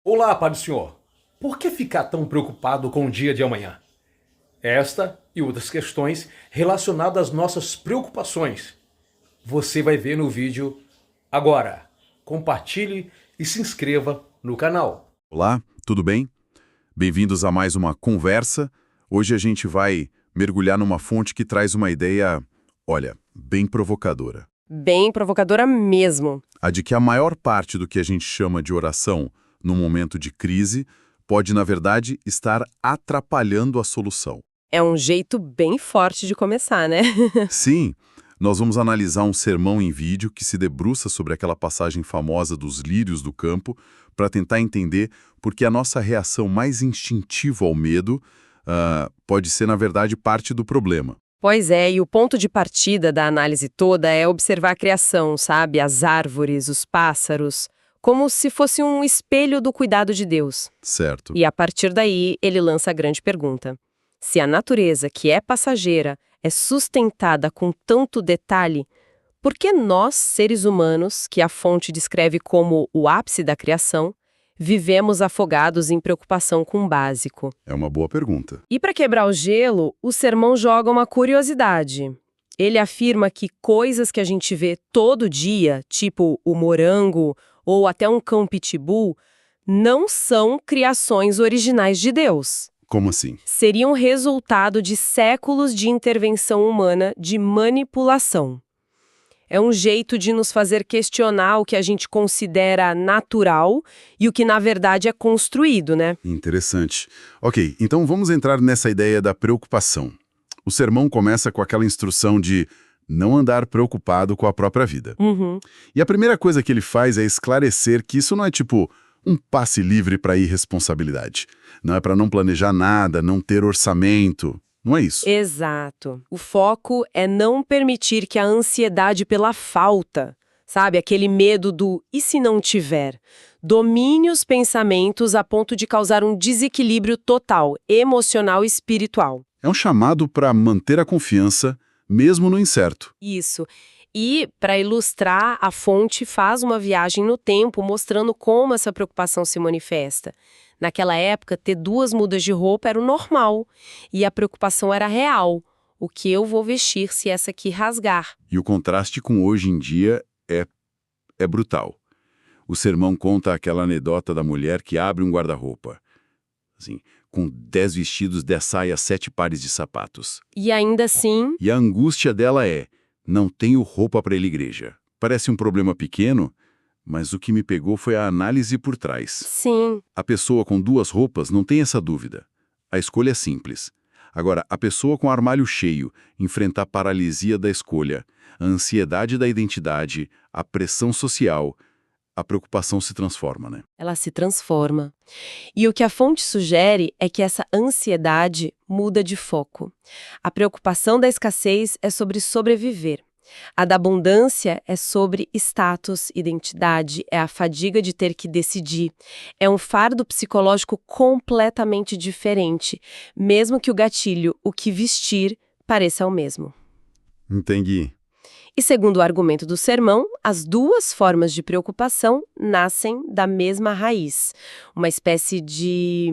Olá, Pai do Senhor. Por que ficar tão preocupado com o dia de amanhã? Esta e outras questões relacionadas às nossas preocupações você vai ver no vídeo agora. Compartilhe e se inscreva no canal. Olá, tudo bem? Bem-vindos a mais uma conversa. Hoje a gente vai mergulhar numa fonte que traz uma ideia, olha, bem provocadora. Bem provocadora mesmo. A de que a maior parte do que a gente chama de oração num momento de crise pode, na verdade, estar atrapalhando a solução. É um jeito bem forte de começar, né? Sim, nós vamos analisar um sermão em vídeo que se debruça sobre aquela passagem famosa dos lírios do campo para tentar entender por que a nossa reação mais instintiva ao medo pode ser, na verdade, parte do problema. Pois é, e o ponto de partida da análise toda é observar a criação, sabe? As árvores, os pássaros, como se fosse um espelho do cuidado de Deus. Certo. E a partir daí, ele lança a grande pergunta. Se a natureza, que é passageira, é sustentada com tanto detalhe, por que nós, seres humanos, que a fonte descreve como o ápice da criação, vivemos afogados em preocupação com o básico? É uma boa pergunta. E para quebrar o gelo, o sermão joga uma curiosidade. Ele afirma que coisas que a gente vê todo dia, tipo o morango ou até um cão pitbull, não são criações originais de Deus. Como assim? Seriam resultado de séculos de intervenção humana de manipulação. É um jeito de nos fazer questionar o que a gente considera natural e o que, na verdade, é construído, né? Interessante. Ok, então vamos entrar nessa ideia da preocupação. O sermão começa com aquela instrução de não andar preocupado com a própria vida. E a primeira coisa que ele faz é esclarecer que isso não é tipo um passe livre para irresponsabilidade. Não é para não planejar nada, não ter orçamento. Não é isso. Exato. O foco é não permitir que a ansiedade pela falta, sabe, aquele medo do e se não tiver, domine os pensamentos a ponto de causar um desequilíbrio total, emocional e espiritual. É um chamado para manter a confiança, mesmo no incerto. Isso. E, para ilustrar, a fonte faz uma viagem no tempo mostrando como essa preocupação se manifesta. Naquela época, ter 2 mudas de roupa era o normal, e a preocupação era real. O que eu vou vestir se essa aqui rasgar? E o contraste com hoje em dia é brutal. O sermão conta aquela anedota da mulher que abre um guarda-roupa, assim, com 10 vestidos, 10 saias, 7 pares de sapatos. E ainda assim, E a angústia dela é, não tenho roupa para ir à igreja. Parece um problema pequeno, mas o que me pegou foi a análise por trás. sim, A pessoa com 2 roupas não tem essa dúvida. A escolha é simples. Agora, a pessoa com o armário cheio enfrenta a paralisia da escolha, a ansiedade da identidade, a pressão social. A preocupação se transforma, né? ela se transforma. E o que a fonte sugere é que essa ansiedade muda de foco. A preocupação da escassez é sobre sobreviver. A da abundância é sobre status, identidade, é a fadiga de ter que decidir. É um fardo psicológico completamente diferente, mesmo que o gatilho, o que vestir, pareça o mesmo. Entendi. E segundo o argumento do sermão, as 2 formas de preocupação nascem da mesma raiz, uma espécie de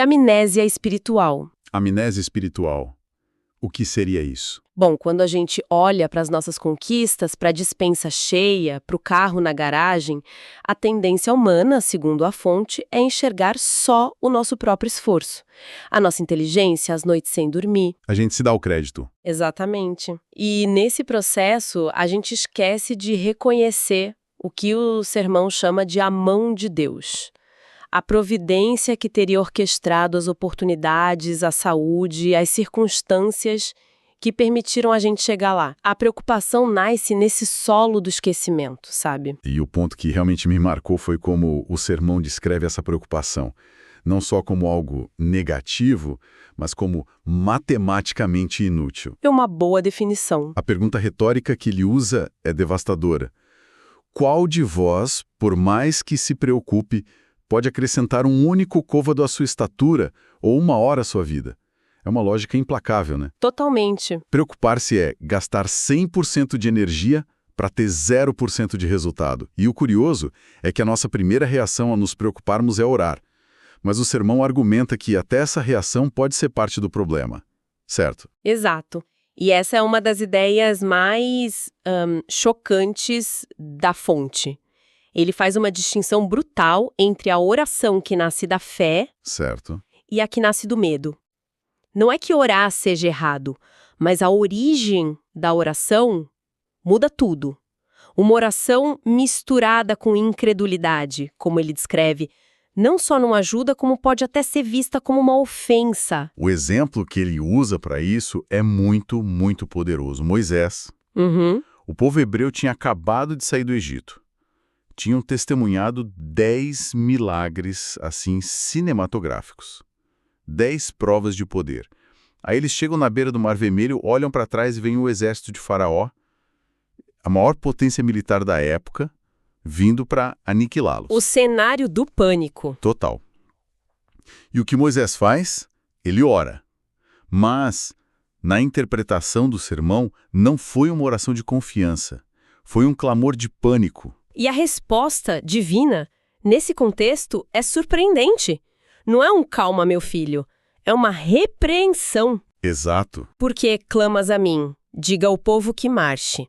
amnésia espiritual. Amnésia espiritual. O que seria isso? Bom, quando a gente olha para as nossas conquistas, para a despensa cheia, para o carro na garagem, a tendência humana, segundo a fonte, é enxergar só o nosso próprio esforço. A nossa inteligência, as noites sem dormir. A gente se dá o crédito. Exatamente. E nesse processo, a gente esquece de reconhecer o que o sermão chama de a mão de Deus. A providência que teria orquestrado as oportunidades, a saúde, as circunstâncias que permitiram a gente chegar lá. A preocupação nasce nesse solo do esquecimento, sabe? E o ponto que realmente me marcou foi como o sermão descreve essa preocupação. Não só como algo negativo, mas como matematicamente inútil. É uma boa definição. A pergunta retórica que ele usa é devastadora. Qual de vós, por mais que se preocupe, pode acrescentar um único côvado à sua estatura ou 1 hora à sua vida? É uma lógica implacável, né? Totalmente. Preocupar-se é gastar 100% de energia para ter 0% de resultado. E o curioso é que a nossa primeira reação a nos preocuparmos é orar. Mas o sermão argumenta que até essa reação pode ser parte do problema. Certo? Exato. E essa é uma das ideias mais chocantes da fonte. Ele faz uma distinção brutal entre a oração que nasce da fé Certo. e a que nasce do medo. Não é que orar seja errado, mas a origem da oração muda tudo. Uma oração misturada com incredulidade, como ele descreve, não só não ajuda, como pode até ser vista como uma ofensa. O exemplo que ele usa para isso é muito, muito poderoso. Moisés. O povo hebreu tinha acabado de sair do Egito. Tinham testemunhado 10 milagres, assim, cinematográficos. 10 provas de poder. Aí eles chegam na beira do Mar Vermelho, olham para trás e veem o exército de Faraó, a maior potência militar da época, vindo para aniquilá-los. O cenário do pânico. Total. E o que Moisés faz? Ele ora. Mas, na interpretação do sermão, não foi uma oração de confiança. Foi um clamor de pânico. E a resposta divina, nesse contexto, é surpreendente. Não é um calma, meu filho. É uma repreensão. Exato. Porque clamas a mim, diga ao povo que marche.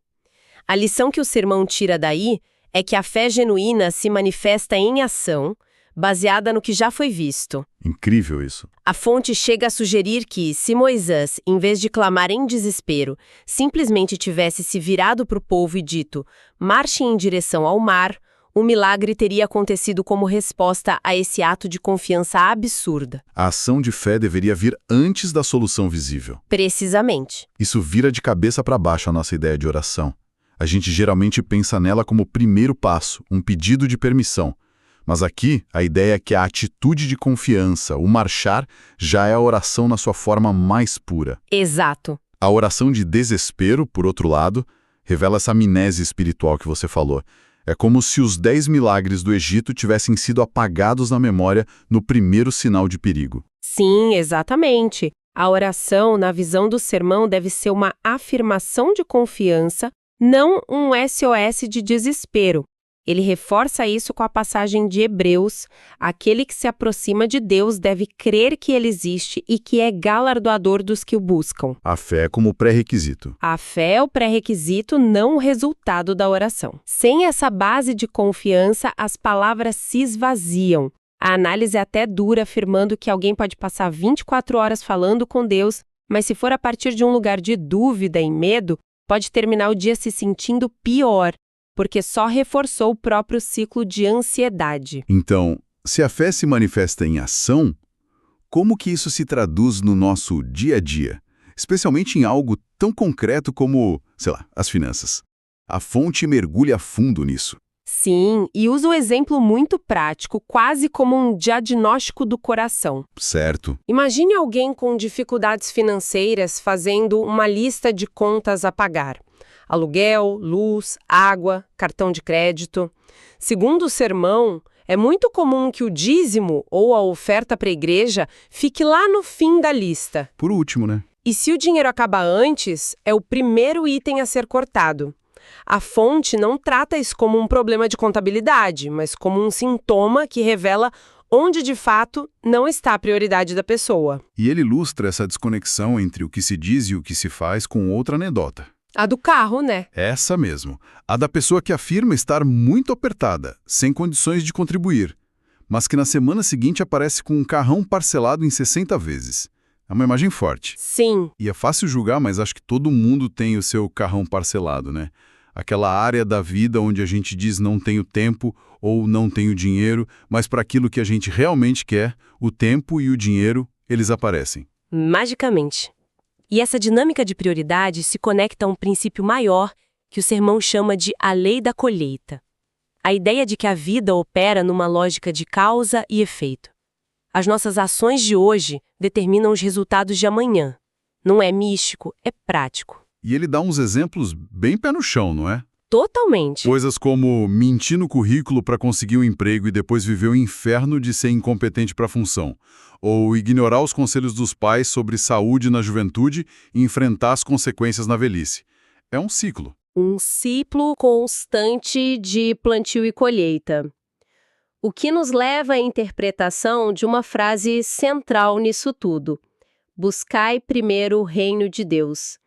A lição que o sermão tira daí é que a fé genuína se manifesta em ação, baseada no que já foi visto. Incrível isso. A fonte chega a sugerir que, se Moisés, em vez de clamar em desespero, simplesmente tivesse se virado para o povo e dito, marchem em direção ao mar, o milagre teria acontecido como resposta a esse ato de confiança absurda. A ação de fé deveria vir antes da solução visível. Precisamente. Isso vira de cabeça para baixo a nossa ideia de oração. A gente geralmente pensa nela como o primeiro passo, um pedido de permissão. Mas aqui, a ideia é que a atitude de confiança, o marchar, já é a oração na sua forma mais pura. Exato. A oração de desespero, por outro lado, revela essa amnésia espiritual que você falou. É como se os 10 milagres do Egito tivessem sido apagados na memória no primeiro sinal de perigo. Sim, exatamente. A oração, na visão do sermão, deve ser uma afirmação de confiança, não um SOS de desespero. Ele reforça isso com a passagem de Hebreus: aquele que se aproxima de Deus deve crer que ele existe e que é galardoador dos que o buscam. A fé como pré-requisito. A fé é o pré-requisito, não o resultado da oração. Sem essa base de confiança, as palavras se esvaziam. A análise é até dura, afirmando que alguém pode passar 24 horas falando com Deus, mas se for a partir de um lugar de dúvida e medo, pode terminar o dia se sentindo pior, porque só reforçou o próprio ciclo de ansiedade. Então, se a fé se manifesta em ação, como que isso se traduz no nosso dia a dia? Especialmente em algo tão concreto como, sei lá, as finanças. A fonte mergulha a fundo nisso. Sim, e usa um exemplo muito prático, quase como um diagnóstico do coração. Certo. Imagine alguém com dificuldades financeiras fazendo uma lista de contas a pagar. Aluguel, luz, água, cartão de crédito. Segundo o sermão, é muito comum que o dízimo ou a oferta para a igreja fique lá no fim da lista. Por último, né? E se o dinheiro acaba antes, é o primeiro item a ser cortado. A fonte não trata isso como um problema de contabilidade, mas como um sintoma que revela onde, de fato, não está a prioridade da pessoa. E ele ilustra essa desconexão entre o que se diz e o que se faz com outra anedota. A do carro, né? Essa mesmo. A da pessoa que afirma estar muito apertada, sem condições de contribuir, mas que na semana seguinte aparece com um carrão parcelado em 60 vezes. É uma imagem forte. Sim. E é fácil julgar, mas acho que todo mundo tem o seu carrão parcelado, né? Aquela área da vida onde a gente diz não tenho tempo ou não tenho dinheiro, mas para aquilo que a gente realmente quer, o tempo e o dinheiro, eles aparecem. Magicamente. E essa dinâmica de prioridade se conecta a um princípio maior que o sermão chama de a lei da colheita. A ideia de que a vida opera numa lógica de causa e efeito. As nossas ações de hoje determinam os resultados de amanhã. Não é místico, é prático. E ele dá uns exemplos bem pé no chão, não é? Totalmente. Coisas como mentir no currículo para conseguir um emprego e depois viver o inferno de ser incompetente para a função. Ou ignorar os conselhos dos pais sobre saúde na juventude e enfrentar as consequências na velhice. É um ciclo. Um ciclo constante de plantio e colheita. O que nos leva à interpretação de uma frase central nisso tudo: buscai primeiro o reino de Deus.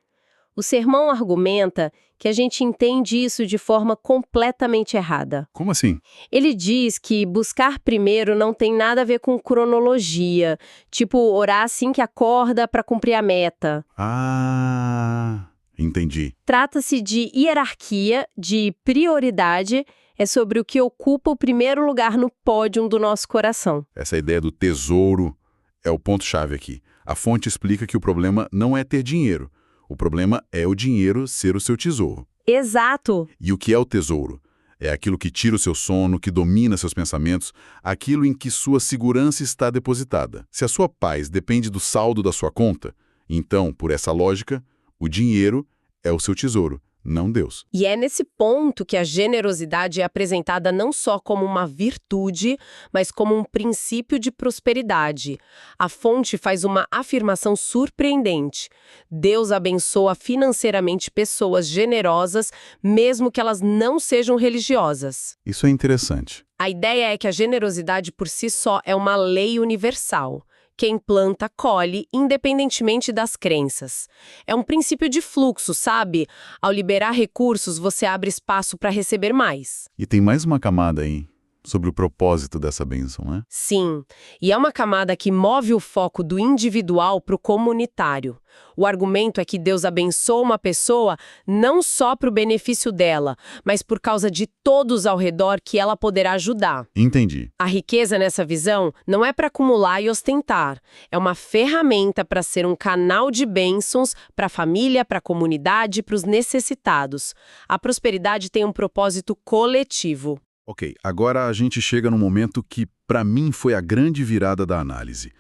O sermão argumenta que a gente entende isso de forma completamente errada. Como assim? Ele diz que buscar primeiro não tem nada a ver com cronologia, tipo orar assim que acorda para cumprir a meta. Ah, entendi. Trata-se de hierarquia, de prioridade, é sobre o que ocupa o primeiro lugar no pódio do nosso coração. Essa ideia do tesouro é o ponto-chave aqui. A fonte explica que o problema não é ter dinheiro. O problema é o dinheiro ser o seu tesouro. Exato! E o que é o tesouro? É aquilo que tira o seu sono, que domina seus pensamentos, aquilo em que sua segurança está depositada. Se a sua paz depende do saldo da sua conta, então, por essa lógica, o dinheiro é o seu tesouro, não Deus. E é nesse ponto que a generosidade é apresentada não só como uma virtude, mas como um princípio de prosperidade. A fonte faz uma afirmação surpreendente. Deus abençoa financeiramente pessoas generosas, mesmo que elas não sejam religiosas. Isso é interessante. A ideia é que a generosidade por si só é uma lei universal. Quem planta, colhe, independentemente das crenças. É um princípio de fluxo, sabe? Ao liberar recursos, você abre espaço para receber mais. E tem mais uma camada aí, sobre o propósito dessa bênção, né? Sim, e é uma camada que move o foco do individual para o comunitário. O argumento é que Deus abençoa uma pessoa não só para o benefício dela, mas por causa de todos ao redor que ela poderá ajudar. Entendi. A riqueza nessa visão não é para acumular e ostentar, é uma ferramenta para ser um canal de bênçãos para a família, para a comunidade, para os necessitados. A prosperidade tem um propósito coletivo. Ok, agora a gente chega num momento que, para mim, foi a grande virada da análise.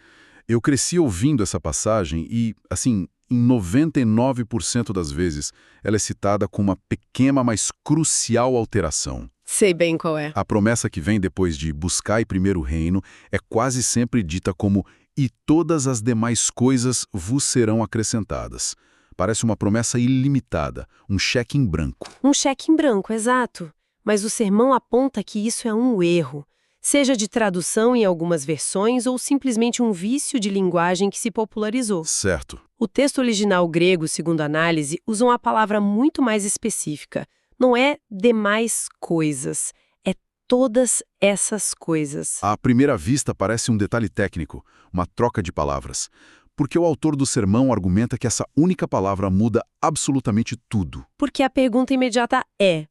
Eu cresci ouvindo essa passagem e, assim, em 99% das vezes, ela é citada com uma pequena, mas crucial alteração. Sei bem qual é. A promessa que vem depois de buscai primeiro o reino é quase sempre dita como e todas as demais coisas vos serão acrescentadas. Parece uma promessa ilimitada, um cheque em branco. Um cheque em branco, exato. Mas o sermão aponta que isso é um erro, seja de tradução em algumas versões ou simplesmente um vício de linguagem que se popularizou. Certo. O texto original grego, segundo a análise, usa uma palavra muito mais específica. Não é demais coisas, é todas essas coisas. À primeira vista parece um detalhe técnico, uma troca de palavras, porque o autor do sermão argumenta que essa única palavra muda absolutamente tudo. Porque a pergunta imediata é: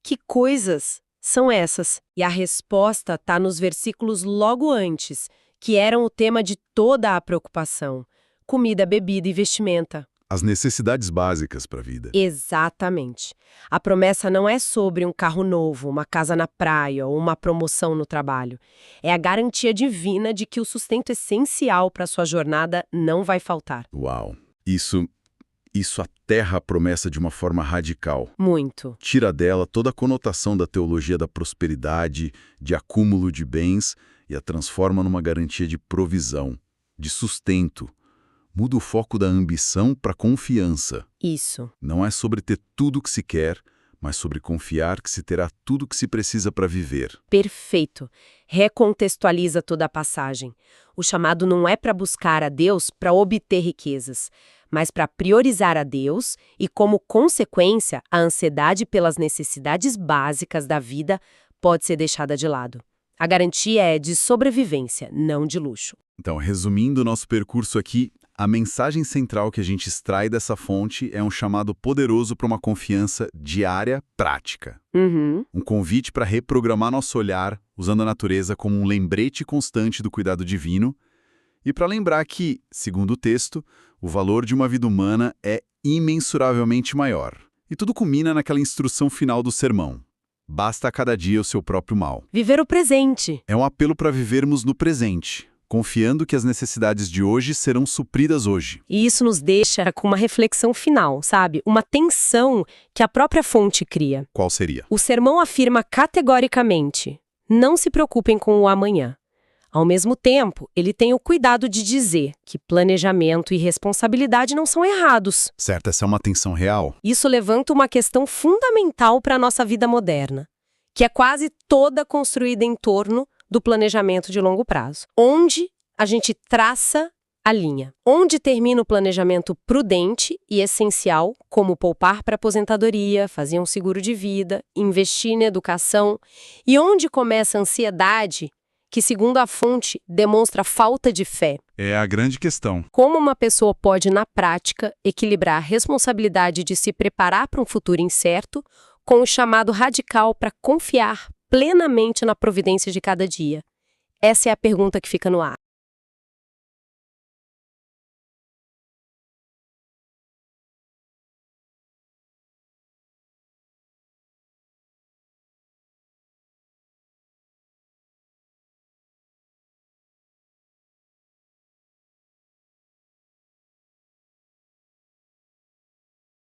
que coisas são essas? E a resposta está nos versículos logo antes, que eram o tema de toda a preocupação: comida, bebida e vestimenta. As necessidades básicas para a vida. Exatamente. A promessa não é sobre um carro novo, uma casa na praia ou uma promoção no trabalho. É a garantia divina de que o sustento essencial para a sua jornada não vai faltar. Uau! Isso aterra a promessa de uma forma radical. Muito. Tira dela toda a conotação da teologia da prosperidade, de acúmulo de bens, e a transforma numa garantia de provisão, de sustento. Muda o foco da ambição para confiança. Isso. Não é sobre ter tudo o que se quer, mas sobre confiar que se terá tudo o que se precisa para viver. Perfeito. Recontextualiza toda a passagem. O chamado não é para buscar a Deus para obter riquezas, mas para priorizar a Deus e, como consequência, a ansiedade pelas necessidades básicas da vida pode ser deixada de lado. A garantia é de sobrevivência, não de luxo. Então, resumindo o nosso percurso aqui, a mensagem central que a gente extrai dessa fonte é um chamado poderoso para uma confiança diária prática. Um convite para reprogramar nosso olhar, usando a natureza como um lembrete constante do cuidado divino, e para lembrar que, segundo o texto, o valor de uma vida humana é imensuravelmente maior. E tudo culmina naquela instrução final do sermão: basta a cada dia o seu próprio mal. Viver o presente. É um apelo para vivermos no presente, confiando que as necessidades de hoje serão supridas hoje. E isso nos deixa com uma reflexão final, sabe? Uma tensão que a própria fonte cria. Qual seria? O sermão afirma categoricamente: não se preocupem com o amanhã. Ao mesmo tempo, ele tem o cuidado de dizer que planejamento e responsabilidade não são errados. Certo, essa é uma tensão real. Isso levanta uma questão fundamental para a nossa vida moderna, que é quase toda construída em torno do planejamento de longo prazo, onde a gente traça a linha. Onde termina o planejamento prudente e essencial, como poupar para aposentadoria, fazer um seguro de vida, investir na educação, e onde começa a ansiedade, que, segundo a fonte, demonstra falta de fé. É a grande questão. Como uma pessoa pode, na prática, equilibrar a responsabilidade de se preparar para um futuro incerto com o chamado radical para confiar plenamente na providência de cada dia? Essa é a pergunta que fica no ar.